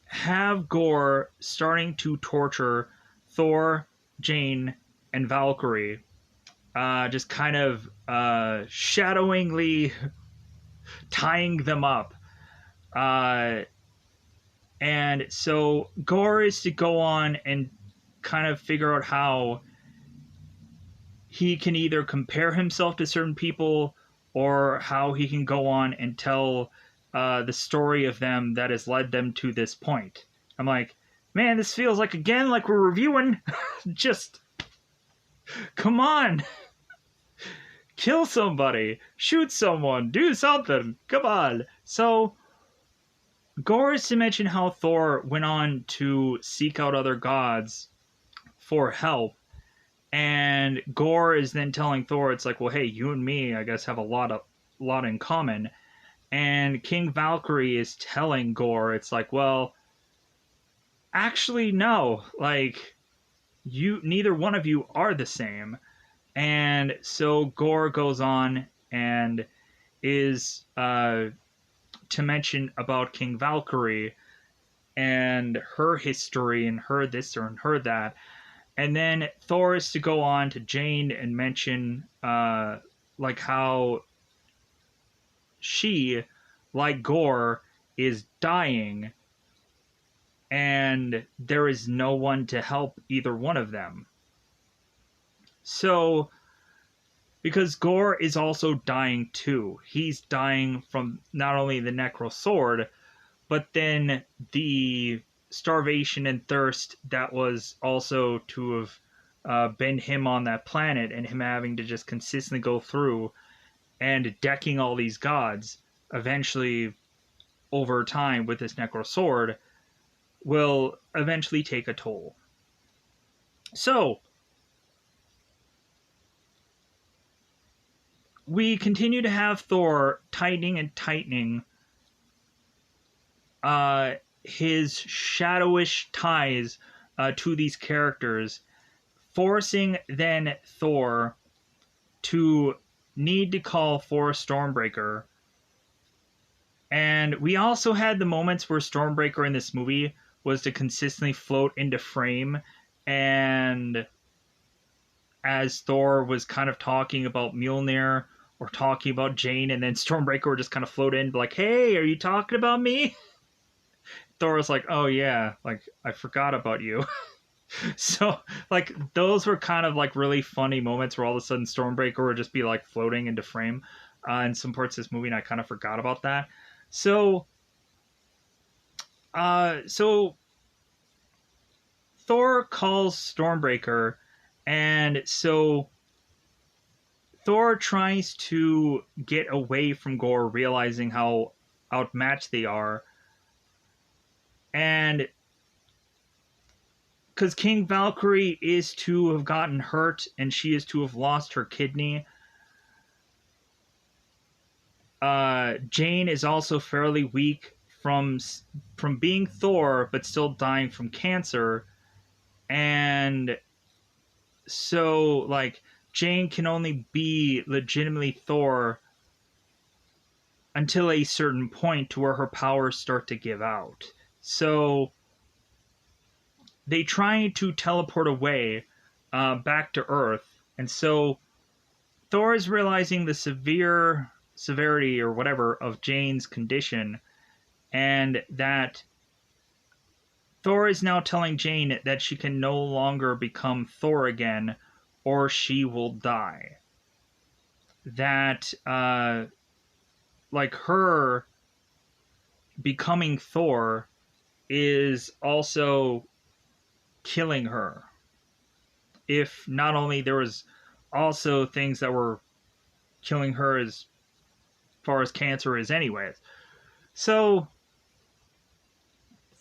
have Gore starting to torture Thor, Jane, and Valkyrie, just kind of shadowingly tying them up. And so Gore is to go on and kind of figure out how he can either compare himself to certain people or how he can go on and tell the story of them that has led them to this point. I'm like, man, this feels like, again, like we're reviewing. Just, come on. Kill somebody. Shoot someone. Do something. Come on. So, Gore is to mention how Thor went on to seek out other gods for help. And Gore is then telling Thor, it's like, well, hey, you and me, I guess, have a lot in common. And King Valkyrie is telling Gore, it's like, well, actually, no, like, neither one of you are the same. And so Gore goes on and is to mention about King Valkyrie and her history and her this or and her that. And then Thor is to go on to Jane and mention like how she, like Gore, is dying and there is no one to help either one of them. So, because Gore is also dying too. He's dying from not only the Necro Sword, but then the starvation and thirst that was also to have been him on that planet and him having to just consistently go through and decking all these gods eventually over time with this Necro Sword will eventually take a toll. So, we continue to have Thor tightening and tightening his shadowish ties to these characters, forcing then Thor to need to call for Stormbreaker. And we also had the moments where Stormbreaker in this movie was to consistently float into frame, and as Thor was kind of talking about Mjolnir or talking about Jane, and then Stormbreaker would just kind of float in, like, hey, are you talking about me? Thor was like, oh yeah, like, I forgot about you. So, like, those were kind of, like, really funny moments where all of a sudden Stormbreaker would just be, like, floating into frame in some parts of this movie, and I kind of forgot about that. So, So Thor calls Stormbreaker, and so Thor tries to get away from Gore, realizing how outmatched they are, and because King Valkyrie is to have gotten hurt and she is to have lost her kidney. Jane is also fairly weak from being Thor, but still dying from cancer, and so like Jane can only be legitimately Thor until a certain point to where her powers start to give out. So they try to teleport away back to Earth, and so Thor is realizing the severity or whatever of Jane's condition, and that Thor is now telling Jane that she can no longer become Thor again, or she will die. That like her becoming Thor is also killing her. If not only there was also things that were killing her as far as cancer is anyways. So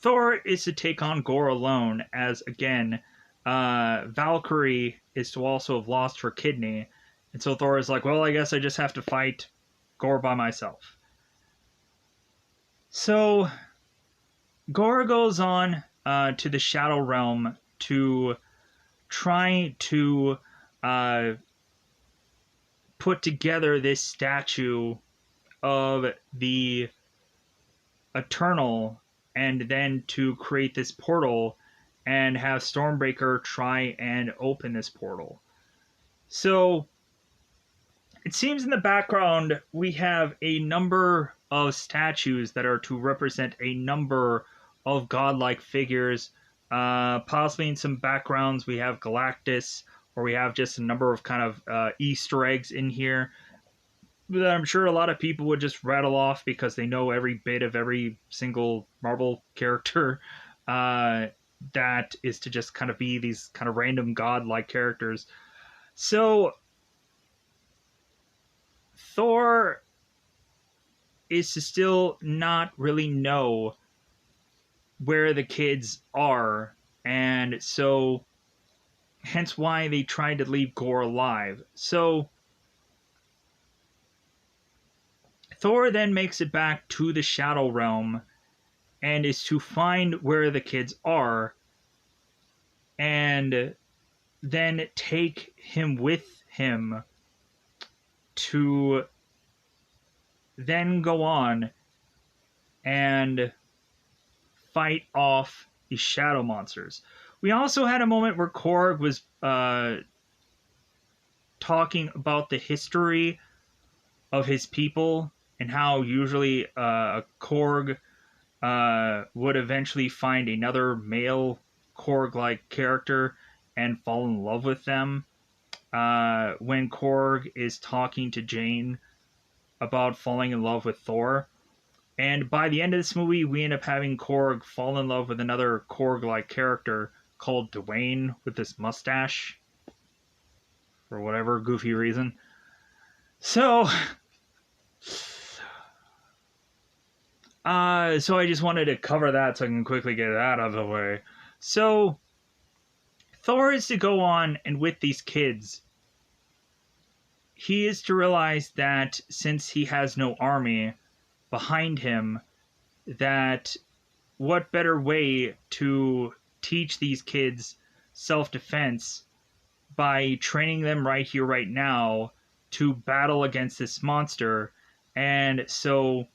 Thor is to take on Gore alone, as again, Valkyrie is to also have lost her kidney. And so Thor is like, well, I guess I just have to fight Gore by myself. So Gore goes on to the Shadow Realm to try to put together this statue of the Eternal, and then to create this portal and have Stormbreaker try and open this portal. So it seems in the background we have a number of statues that are to represent a number of godlike figures. Possibly in some backgrounds we have Galactus, or we have just a number of kind of Easter eggs in here that I'm sure a lot of people would just rattle off because they know every bit of every single Marvel character that is to just kind of be these kind of random god-like characters. So Thor is to still not really know where the kids are, and so hence why they tried to leave Gore alive. So Thor then makes it back to the Shadow Realm and is to find where the kids are and then take him with him to then go on and fight off the shadow monsters. We also had a moment where Korg was talking about the history of his people and how usually a Korg would eventually find another male Korg-like character and fall in love with them. When Korg is talking to Jane about falling in love with Thor. And by the end of this movie, we end up having Korg fall in love with another Korg-like character called Dwayne with this mustache. For whatever goofy reason. So I just wanted to cover that so I can quickly get it out of the way. So Thor is to go on, and with these kids, he is to realize that since he has no army behind him, that what better way to teach these kids self-defense by training them right here, right now, to battle against this monster. And so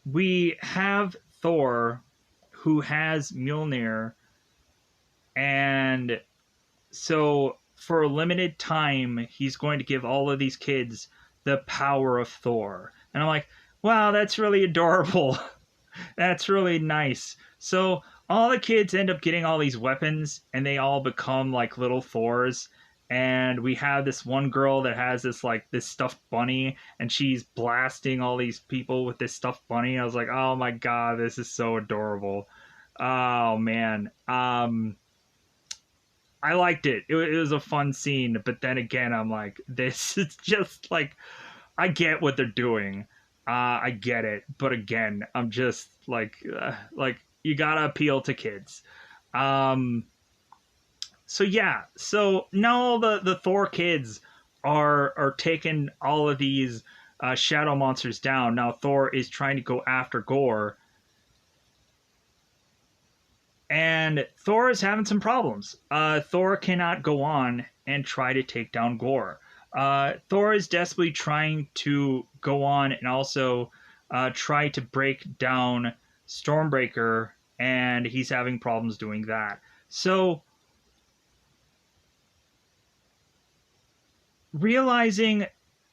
we have Thor, who has Mjolnir, and so for a limited time, he's going to give all of these kids the power of Thor. And I'm like, wow, that's really adorable. That's really nice. So all the kids end up getting all these weapons, and they all become like little Thors. and we have this one girl that has this stuffed bunny, and she's blasting all these people with this stuffed bunny. I was like, oh my god, this is so adorable. Oh man. I liked it. It was a fun scene, but then again, I'm like, this is just like, I get what they're doing. I get it, but again, I'm just like you gotta appeal to kids. Um, so yeah, so now the Thor kids are taking all of these shadow monsters down. Now Thor is trying to go after Gore, and Thor is having some problems. Thor cannot go on and try to take down Gore. Thor is desperately trying to go on and also try to break down Stormbreaker, and he's having problems doing that. So, realizing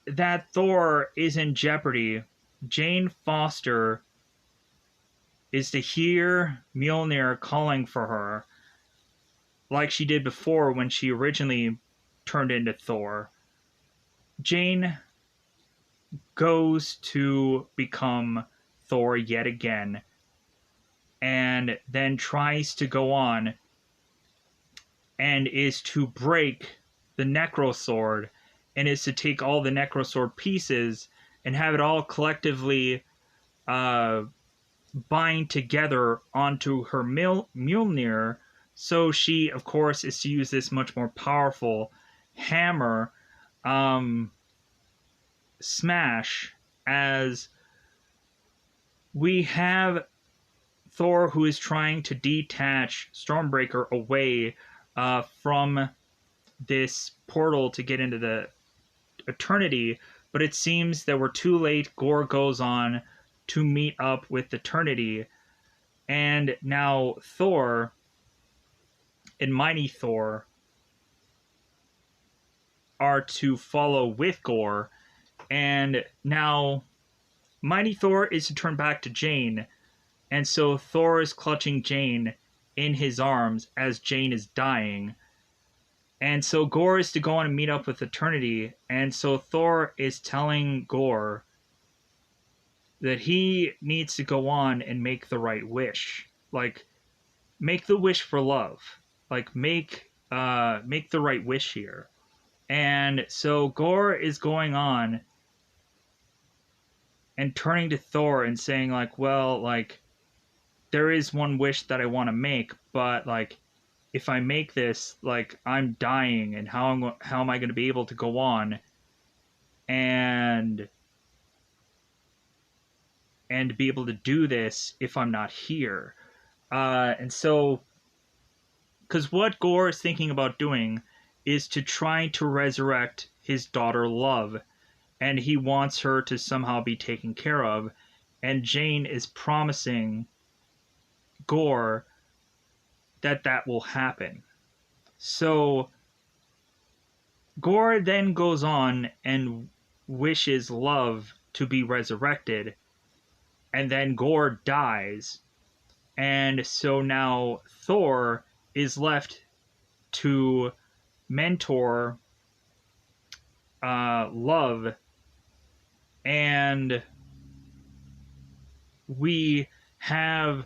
that Thor is in jeopardy, Jane Foster is to hear Mjolnir calling for her, like she did before when she originally turned into Thor. Jane goes to become Thor yet again, and then tries to go on and is to break the Necro Sword, and is to take all the Necro Sword pieces and have it all collectively bind together onto her Mjolnir. So she, of course, is to use this much more powerful hammer smash, as we have Thor who is trying to detach Stormbreaker away from this portal to get into the Eternity, but it seems that we're too late. Gore goes on to meet up with Eternity, and now Thor and Mighty Thor are to follow with Gore, and now Mighty Thor is to turn back to Jane, and so Thor is clutching Jane in his arms as Jane is dying. And so Gore is to go on and meet up with Eternity, and so Thor is telling Gore that he needs to go on and make the right wish. Like, make the wish for love. Like, make the right wish here. And so Gore is going on and turning to Thor and saying, like, well, like, there is one wish that I want to make, but, like, if I make this, like, I'm dying, and how am I going to be able to go on and be able to do this if I'm not here? And so, because what Gore is thinking about doing is to try to resurrect his daughter Love, and he wants her to somehow be taken care of, and Jane is promising Gore that will happen. So Gore then goes on and wishes Love to be resurrected, and then Gore dies, and so now Thor is left to mentor Love, and we have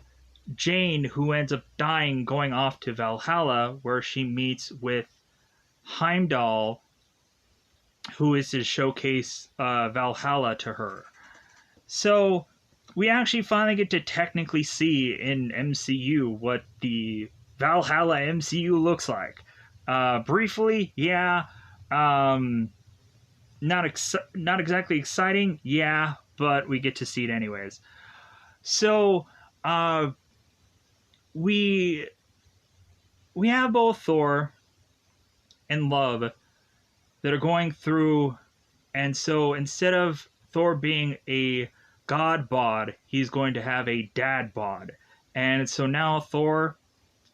Jane, who ends up dying, going off to Valhalla, where she meets with Heimdall, who is to showcase Valhalla to her. So we actually finally get to technically see in MCU what the Valhalla MCU looks like. Briefly, yeah. Not exactly exciting, yeah, but we get to see it anyways. So, we have both Thor and Love that are going through, and so instead of Thor being a god bod, he's going to have a dad bod. And so now Thor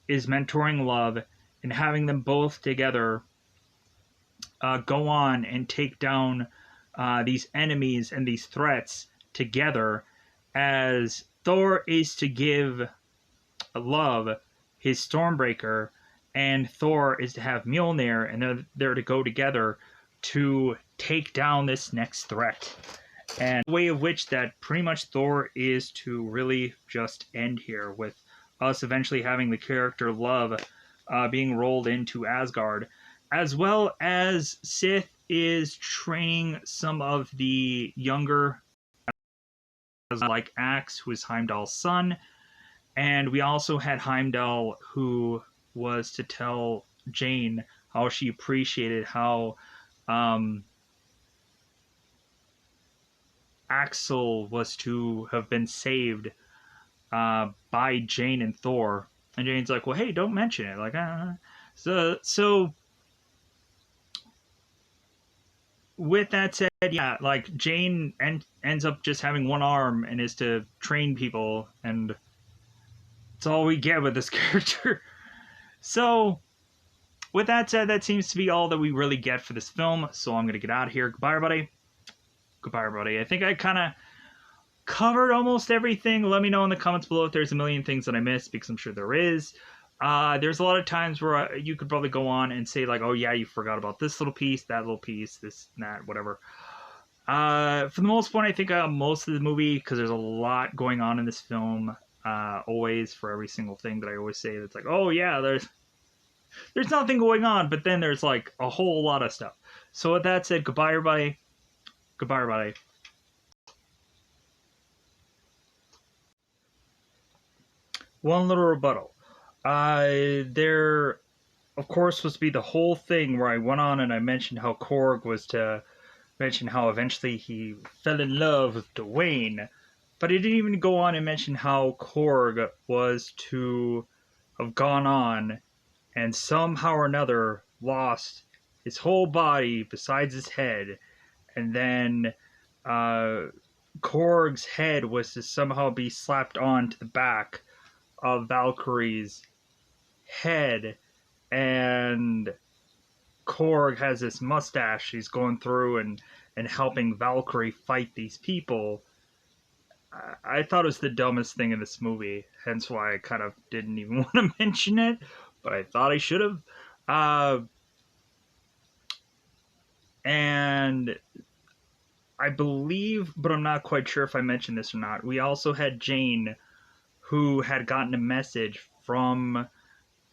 is mentoring Love and having them both together go on and take down these enemies and these threats together, as Thor is to give Love his Stormbreaker, and Thor is to have Mjolnir, and they're to go together to take down this next threat. And the way of which that pretty much Thor is to really just end here, with us eventually having the character Love being rolled into Asgard, as well as Sith is training some of the younger, like Axe, who is Heimdall's son, and we also had Heimdall, who was to tell Jane how she appreciated how um, Axel was to have been saved by Jane and Thor. And Jane's like, "Well, hey, don't mention it." Like, so with that said, yeah, like Jane ends up just having one arm and is to train people, and it's all we get with this character. So with that said, that seems to be all that we really get for this film. So I'm gonna get out of here. Goodbye, everybody. Goodbye, everybody. I think I kind of covered almost everything. Let me know in the comments below if there's a million things that I missed, because I'm sure there is. There's a lot of times where you could probably go on and say like, oh yeah, you forgot about this little piece, that little piece, this and that, whatever. For the most part, I think most of the movie, because there's a lot going on in this film, always, for every single thing that I always say that's like, oh yeah, there's nothing going on, but then there's like a whole lot of stuff. So with that said, goodbye everybody. Goodbye everybody. One little rebuttal. There, of course, was to be the whole thing where I went on and I mentioned how Korg was to mention how eventually he fell in love with Dwayne, but I didn't even go on and mention how Korg was to have gone on and somehow or another lost his whole body besides his head, and then Korg's head was to somehow be slapped onto the back of Valkyrie's head, and Korg has this mustache. He's going through and helping Valkyrie fight these people. I thought it was the dumbest thing in this movie, hence why I kind of didn't even want to mention it, but I thought I should have. And I believe, but I'm not quite sure if I mentioned this or not, we also had Jane, who had gotten a message from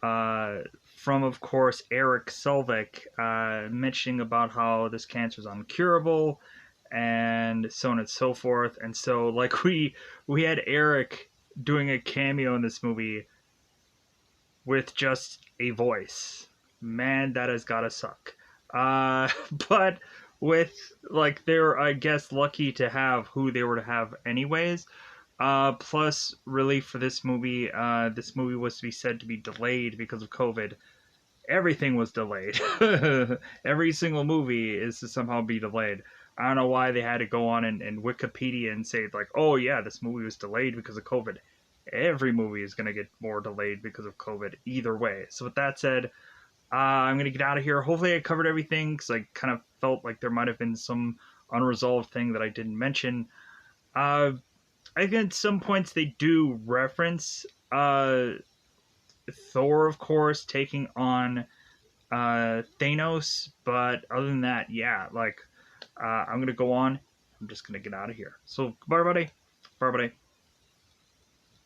of course, Eric Selvig, mentioning about how this cancer is uncurable, and so on and so forth. And so, like, we had Eric doing a cameo in this movie with just a voice. Man, that has gotta suck. But with, like, they're, I guess, lucky to have who they were to have anyways. Plus, really, for this movie was to be said to be delayed because of COVID. Everything was delayed. Every single movie is to somehow be delayed. I don't know why they had to go on and Wikipedia and say, like, oh yeah, this movie was delayed because of COVID. Every movie is going to get more delayed because of COVID either way. So with that said, I'm going to get out of here. Hopefully I covered everything, because I kind of felt like there might have been some unresolved thing that I didn't mention. I think at some points they do reference Thor, of course, taking on Thanos, but other than that, yeah, like, I'm going to go on. I'm just going to get out of here. So, goodbye, everybody. Bye, everybody.